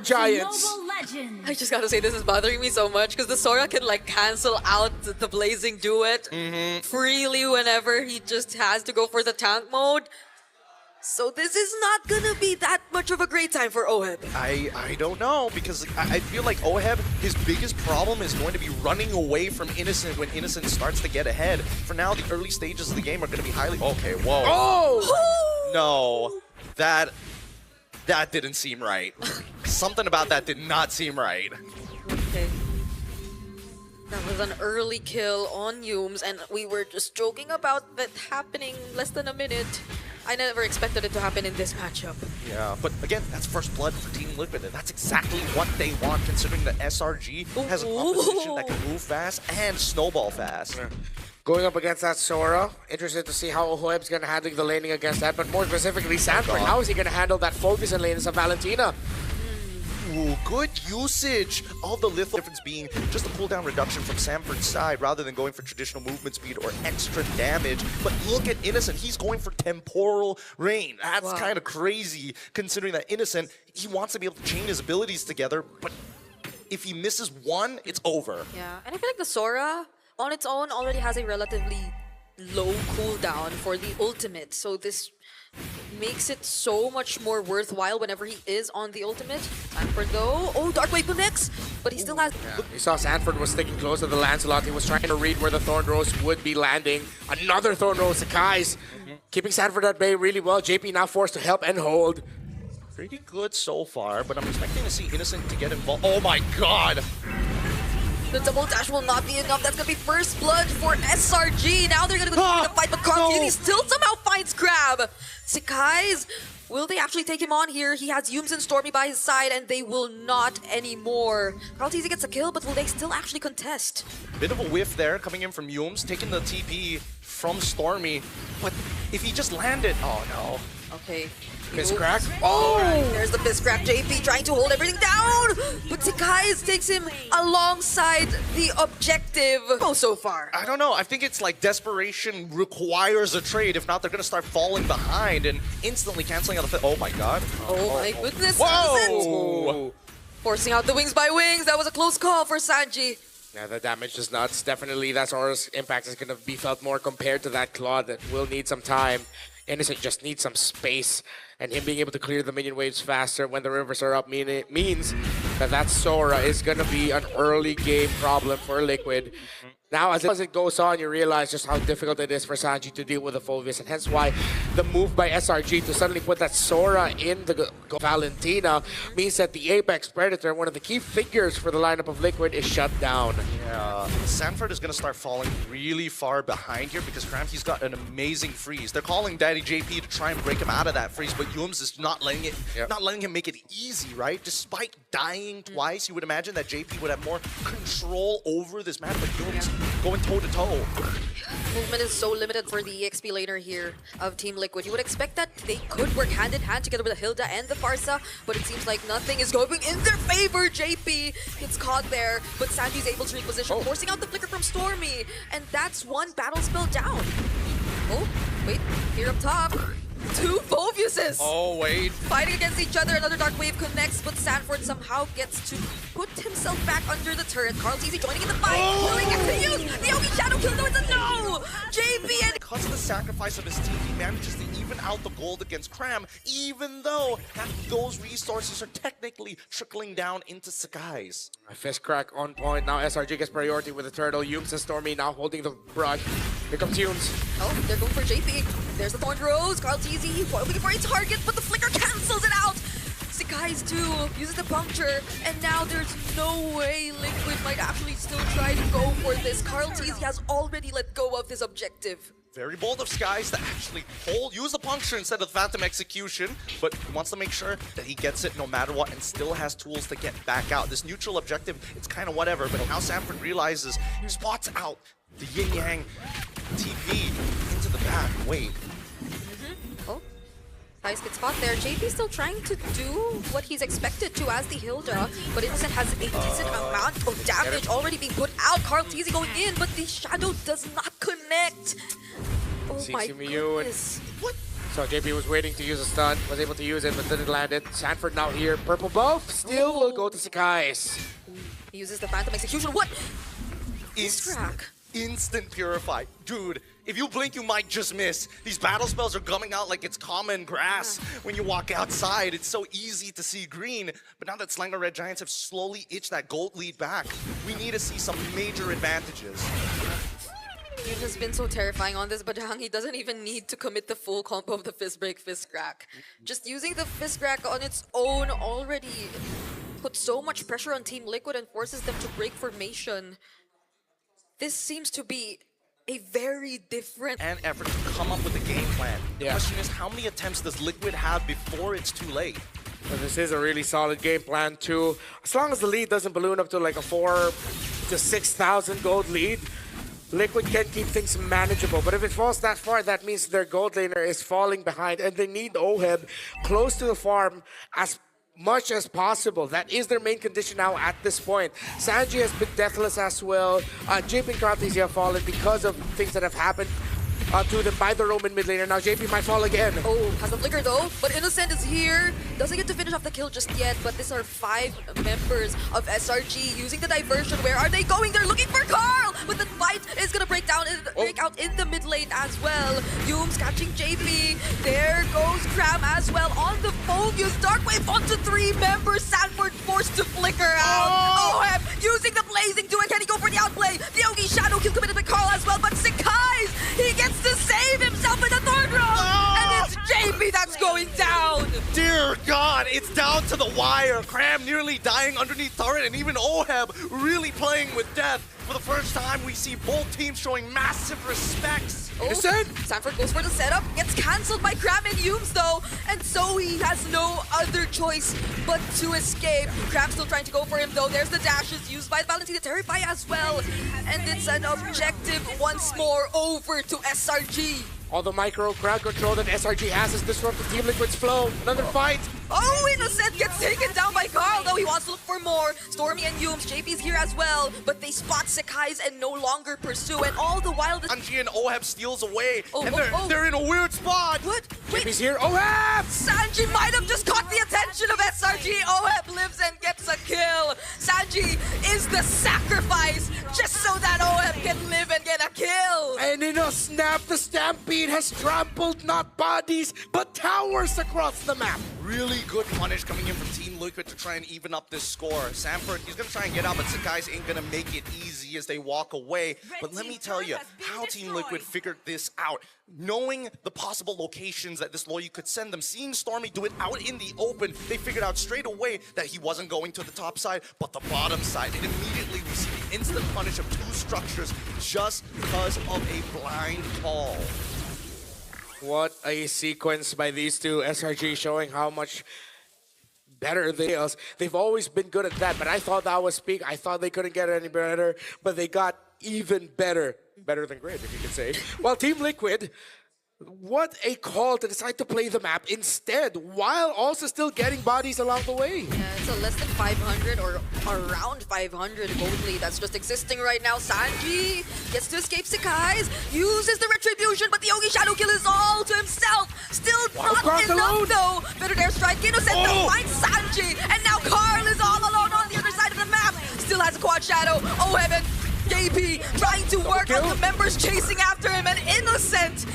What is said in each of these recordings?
giants. I just gotta say, this is bothering me so much because the Sora can like cancel out the blazing duet freely whenever he just has to go for the tank mode. So this is not gonna be that much of a great time for Oheb. I don't know, because I feel like Oheb, his biggest problem is going to be running away from Innocent when Innocent starts to get ahead. For now, the early stages of the game are going to be highly... Okay, whoa. Oh! No, that didn't seem right. Something about that did not seem right. Okay. That was an early kill on Yumes, and we were just joking about that happening less than a minute. I never expected it to happen in this matchup. Yeah, but again, that's first blood for Team Liquid, and that's exactly what they want, considering the SRG has a composition that can move fast and snowball fast. Yeah. Going up against that Sora, interested to see how Oheb's going to handle the laning against that, but more specifically Sanford, how is he going to handle that focus in lanes of Valentina? Ooh, good usage of the lethal difference being just a cooldown reduction from Sanford's side rather than going for traditional movement speed or extra damage. But look at Innocent, he's going for temporal rain. That's kind of crazy considering that Innocent, he wants to be able to chain his abilities together, but if he misses one, it's over. Yeah, and I feel like the Sora on its own already has a relatively low cooldown for the ultimate, so this makes it so much more worthwhile whenever he is on the ultimate. Sanford though, oh, Dark Wave connects, but he still has... Yeah. You saw Sanford was sticking close to the Lancelot. He was trying to read where the Thorn Rose would be landing. Another Thorn Rose, Sakai's keeping Sanford at bay really well. JP now forced to help and hold. Pretty good so far, but I'm expecting to see Innocent to get involved. Oh my god! The double dash will not be enough. That's gonna be first blood for SRG. Now they're gonna continue to fight, but Carl still somehow finds Crab. Sakai's, will they actually take him on here? He has Yumes and Stormy by his side, and they will not anymore. Carl Teasy gets a kill, but will they still actually contest? Bit of a whiff there coming in from Yumes, taking the TP from Stormy. But if he just landed, oh no. Okay. Fist crack. Oh! There's the fist crack. JP trying to hold everything down, but Sakai's takes him alongside the objective. Oh, so far. I don't know. I think it's like desperation requires a trade. If not, they're going to start falling behind and instantly canceling out the fit. Oh my god. Oh my goodness. Whoa! Forcing out the wings by wings. That was a close call for Sanji. Yeah, the damage is nuts. Definitely that Sora's impact is going to be felt more compared to that Claude that will need some time. Innocent just needs some space, and him being able to clear the minion waves faster when the rivers are up means that Sora is going to be an early game problem for Liquid. Now, as it goes on, you realize just how difficult it is for Sanji to deal with the Fulvius, and hence why the move by SRG to suddenly put that Sora in the Valentina means that the Apex Predator, one of the key figures for the lineup of Liquid, is shut down. Yeah, Sanford is going to start falling really far behind here because Cramsey's got an amazing freeze. They're calling Daddy JP to try and break him out of that freeze, but Yumes is not letting him make it easy, right? Despite dying twice, you would imagine that JP would have more control over this map, but Yumes going toe-to-toe. Movement is so limited for the EXP laner here of Team Liquid. You would expect that they could work hand-in-hand together with the Hilda and the Farsa, but it seems like nothing is going in their favor. JP gets caught there, but Sanji's able to reposition, forcing out the flicker from Stormy, and that's one battle spell down. Oh, wait, here up top. Two Fulviuses! Oh, wait. Fighting against each other, another Dark Wave connects, but Sanford somehow gets to put himself back under the turret. Carl Teasy joining in the fight. Will he get to use the Yogi Shadow Kill? No, it's a no! JP and... Because of the sacrifice of his team, he manages to even out the gold against Cram, even though those resources are technically trickling down into Sakai's. A fist crack on point. Now SRG gets priority with the turtle. Yumes and Stormy now holding the brush. Here comes Yumes. Oh, they're going for JP. There's the Thorn Rose. Carl Teasy looking for a target, but the flicker cancels it out. Sakai's too uses the puncture, and now there's no way Liquid might actually still try to go for this. Carl Teasy has already let go of this objective. Very bold of Skies to actually use the puncture instead of the Phantom Execution, but he wants to make sure that he gets it no matter what and still has tools to get back out. This neutral objective, it's kind of whatever, but now Sanford realizes, spots out the yin-yang TP into the back. Wait. Oh, nice good spot there. JP still trying to do what he's expected to as the Hilda, but Innocent has a decent amount of damage already being put out. Carl Teasy going in, but the Shadow does not connect. Oh my goodness. What? So JP was waiting to use a stun, was able to use it, but didn't land it. Sanford now here, purple buff, still will go to Sakai's. He uses the Phantom Execution. What? It's Crack. instant purify. Dude, if you blink, you might just miss. These battle spells are coming out like it's common grass. When you walk outside, it's so easy to see green. But now that Slanger Red Giants have slowly itched that gold lead back, we need to see some major advantages. It has been so terrifying on this, but he doesn't even need to commit the full combo of the Fist Break, Fist Crack. Just using the Fist Crack on its own already puts so much pressure on Team Liquid and forces them to break formation. This seems to be a very different And effort to come up with a game plan. The Yeah. question is, how many attempts does Liquid have before it's too late? So this is a really solid game plan too. As long as the lead doesn't balloon up to like a 4 to 6,000 gold lead, Liquid can keep things manageable. But if it falls that far, that means their gold laner is falling behind and they need Oheb close to the farm as much as possible. That is their main condition now at this point. Sanji has been deathless as well. JP and Kratis have fallen because of things that have happened to them by the Roman mid laner. Now JP might fall again. Oh, has the flicker though, but Innocent is here. Doesn't get to finish off the kill just yet, but these are 5 members of SRG using the diversion. Where are they going? They're looking for Carl, but the fight is gonna break out in the mid lane as well. Yume's catching JP. There goes Cram as well on the Phobius. Darkwave onto 3 members. Sanford forced to flicker out. Oheb using the blazing duet. Can he go for the outplay? The Yogi Shadow kill committed by Carl as well, but Sakai's, he gets to save himself in the third round, and it's JP that's going down. Dear God, it's down to the wire. Cram nearly dying underneath turret, and even Oheb really playing with death. For the first time, we see both teams showing massive respects. Innocent! Sanford goes for the setup, gets cancelled by Cram and Humes though, and so he has no other choice but to escape. Cram still trying to go for him though. There's the dashes used by Valentina Terrify as well, and it's an objective once more over to SRG. All the micro crowd control that SRG has has disrupted Team Liquid's flow. Another fight. Oh, Innocent gets taken down by Carl, though he wants to look for more. Stormy and Humes, JP's here as well, but they spot Sakai's and no longer pursue, and all the while the Sanji and Oheb steals away, Oh, and oh, oh. they're in a weird spot. What? Wait, JP's here. Oheb! Sanji might have just caught the attention of SRG. Oheb lives and gets a kill. Sanji is the sacrifice just so that Oheb can live and get a kill. And in a snap, the Stampede has trampled not bodies, but towers across the map. Really good punish coming in from Team Liquid to try and even up this score. Sanford, he's going to try and get out, but Sakai's ain't going to make it easy as they walk away. But let me tell you how Team Liquid figured this out. Knowing the possible locations that this Loyi could send them, seeing Stormy do it out in the open, they figured out straight away that he wasn't going to the top side, but the bottom side. And immediately we see the instant punish of 2 structures just because of a blind call. What a sequence by these two. SRG showing how much better they are. They've always been good at that, but I thought that was peak. I thought they couldn't get any better, but they got even better. Better than great, if you could say. While Team Liquid, what a call to decide to play the map instead, while also still getting bodies along the way. Yeah, it's a less than 500 or around 500 gold lead that's just existing right now. Sanji gets to escape Sakai's, uses the retribution, but the Yogi Shadow kill is all to himself. Still not Carl's enough alone. though. Better dare strike. Innocent Oh. finds Sanji, and now Carl is all alone on the other side of the map. Still has a quad shadow. Oh heaven. JP trying to work on the members chasing after him, and Innocent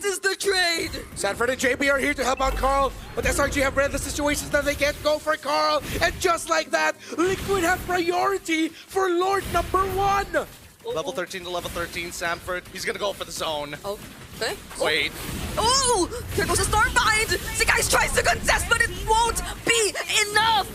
is the trade. Sanford and JP are here to help out Carl, but SRG have read the situations that they can't go for Carl, and just like that, Liquid have priority for Lord number 1. Level 13 to level 13, Sanford. He's going to go for the zone. Oh, okay. Wait. Oh, there goes a Stormbind. Sakai's tries to contest, but it won't be enough.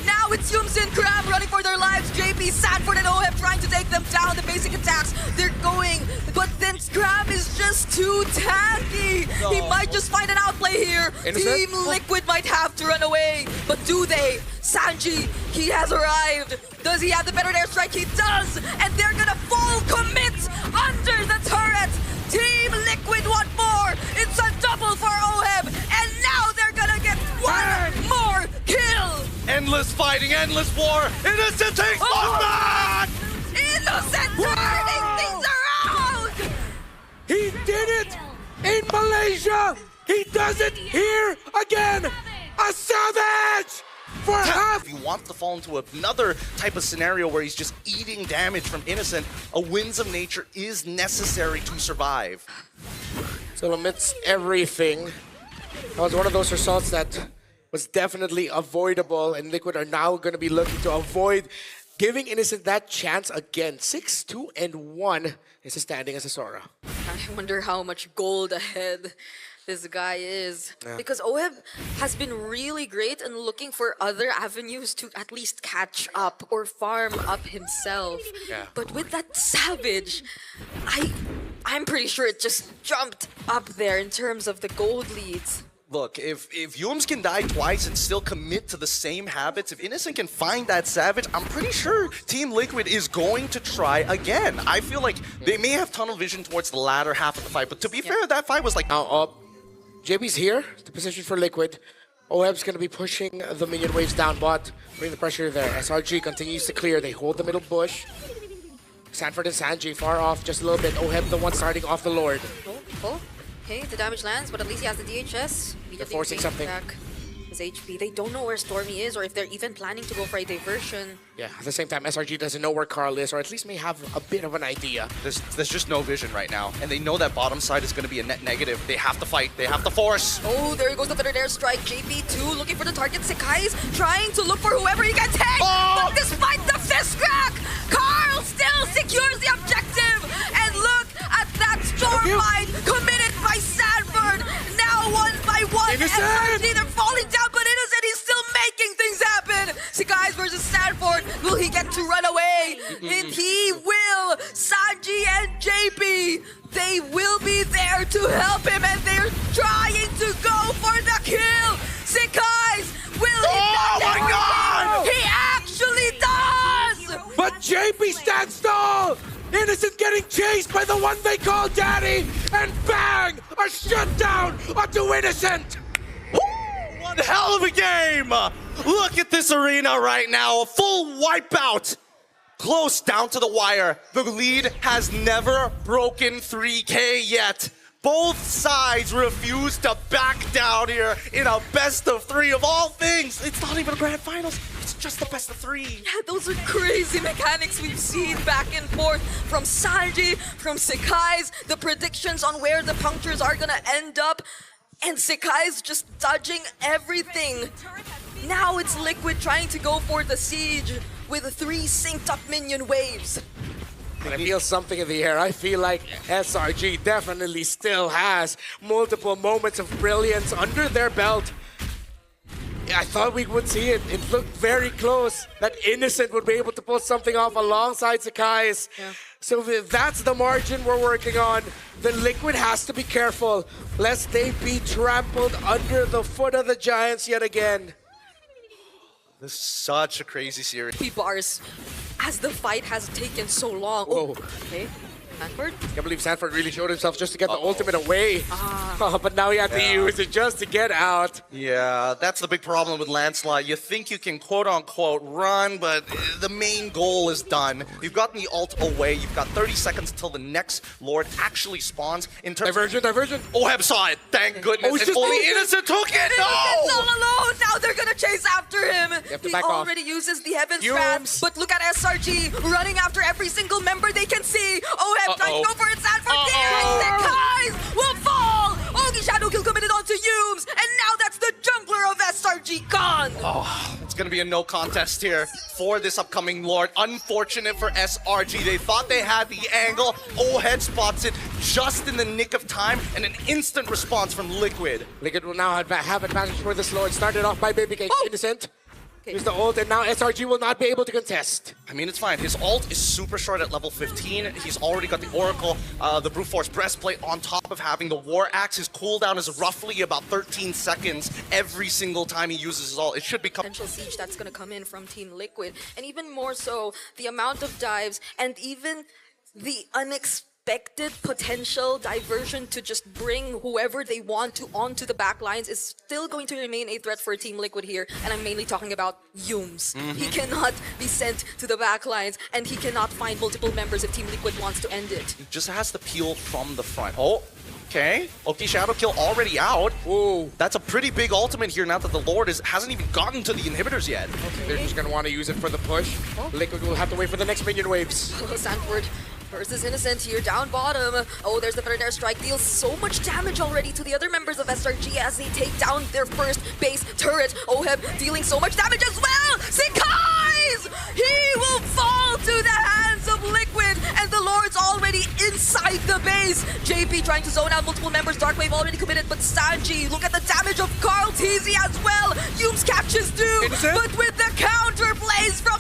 Now it's Yums and Cram running for their lives. JP, Sanford, and Oheb trying to take them down. The basic attacks, they're going, but then Cram is just too tanky. He might just find an outplay here. Innocent? Team Liquid might have to run away, but do they? Sanji, he has arrived. Does he have the better airstrike? He does, and they're gonna full commit under the turret. Team Liquid want more. It's a double for Oheb, and now they're gonna get one more kill. Endless fighting, endless war. Innocent takes one back! Innocent turning things around. He did it! in Malaysia. He does it here again. A savage for half. If he wants to fall into another type of scenario where he's just eating damage from Innocent, a Winds of Nature is necessary to survive. So amidst everything, that was one of those results that was definitely avoidable, and Liquid are now going to be looking to avoid giving Innocent that chance again. 6-2-1 is his standing as a Sora. I wonder how much gold ahead this guy is. Because Oheb has been really great in looking for other avenues to at least catch up or farm up himself. Yeah. But with that Savage, I'm pretty sure it just jumped up there in terms of the gold leads. Look, if Yums can die twice and still commit to the same habits, if Innocent can find that Savage, I'm pretty sure Team Liquid is going to try again. I feel like they may have tunnel vision towards the latter half of the fight, but to be fair, that fight was like... Now up. JB's here, the position for Liquid. Oheb's going to be pushing the minion waves down bot, bring the pressure there. SRG continues to clear, they hold the middle bush. Sanford and Sanji far off just a little bit. Oheb the one starting off the Lord. Oh. Okay, the damage lands, but at least he has the DHS. They're forcing something. Back his HP. They don't know where Stormy is or if they're even planning to go for a diversion. Yeah, at the same time, SRG doesn't know where Carl is, or at least may have a bit of an idea. There's just no vision right now, and they know that bottom side is going to be a net negative. They have to fight. They have to force. Oh, there goes the third airstrike. JP2 looking for the target. Sekai's trying to look for whoever he can take. Oh! But despite the fist crack, Carl still secures the objective. And look at that Stormlight committed by Sanford. Now one by one, Innocent! SRG, they're falling down, but Innocent, he's still making things happen. Sekai's versus Sanford. Will he get to run away? And he will. Sanji and JP, they will be there to help him, and they're trying to go for the kill. Sekai's, will he? Oh my God! He actually does! But JP stands tall! Innocent getting chased by the one they call Daddy! And bang! A shutdown onto Innocent! One hell of a game! Look at this arena right now, a full wipeout! Close down to the wire. The lead has never broken 3K yet. Both sides refuse to back down here in a best of three of all things. It's not even a grand finals. It's just the best of three. Yeah, those are crazy mechanics we've seen back and forth from Sanji, from Sekai's, the predictions on where the punctures are gonna end up, and Sekai's just dodging everything. Now it's Liquid trying to go for the siege with 3 synced up minion waves. I feel something in the air. I feel like SRG definitely still has multiple moments of brilliance under their belt. I thought we would see it. It looked very close that Innocent would be able to pull something off alongside Sekai's. Yeah. So if that's the margin we're working on, then Liquid has to be careful lest they be trampled under the foot of the Giants yet again. This is such a crazy series. Bars as the fight has taken so long. Whoa. Okay, Sanford. Can't believe Sanford really showed himself just to get the ultimate away. But now he had to use it just to get out. Yeah, that's the big problem with Lancelot. You think you can quote-unquote run, but the main goal is done. You've gotten the ult away. You've got 30 seconds until the next Lord actually spawns. In terms Diversion. Oheb saw it, thank goodness. Oh, it's and just only Innocent. Innocent took it. Innocent's all No! alone. Now they're gonna chase after him. have to He back off. already uses the Heaven's Yums. Wrath, but look at SRG running after every single member they can see. Oheb trying to go for it. Sanford there. Sekai's will fall. Ogi Shadow Kill committed onto Yums, and now that's the jungler of SRG gone. It's gonna be a no contest here for this upcoming Lord. Unfortunate for SRG. They thought they had the angle. Oheb spots it just in the nick of time, and an instant response from Liquid. Liquid will now have advantage for this Lord. Started off by Baby Cake. Innocent. Here's the ult, and now SRG will not be able to contest. I mean, it's fine. His ult is super short at level 15. He's already got the Oracle, the Brute Force Breastplate on top of having the War Axe. His cooldown is roughly about 13 seconds every single time he uses his ult. It should become... Potential siege that's gonna come in from Team Liquid, and even more so, the amount of dives and even the unexpected potential diversion to just bring whoever they want to onto the back lines is still going to remain a threat for Team Liquid here, and I'm mainly talking about Yums. He cannot be sent to the back lines, and he cannot find multiple members if Team Liquid wants to end it. He just has to peel from the front. Oh, Okay, Oki Shadow Kill already out. Ooh. That's a pretty big ultimate here now that the Lord hasn't even gotten to the inhibitors yet. They're just gonna want to use it for the push. Liquid will have to wait for the next minion waves. Sanford versus Innocent here, down bottom. Oh, there's the third airstrike. Deals so much damage already to the other members of SRG as they take down their first base turret. Oheb dealing so much damage as well. Sikai's! He will fall to the hands of Liquid, and the Lord's already inside the base. JP trying to zone out multiple members. Darkwave already committed, but Sanji, look at the damage of Carl TZ as well. Yumes catches too, Innocent? but with the counter plays from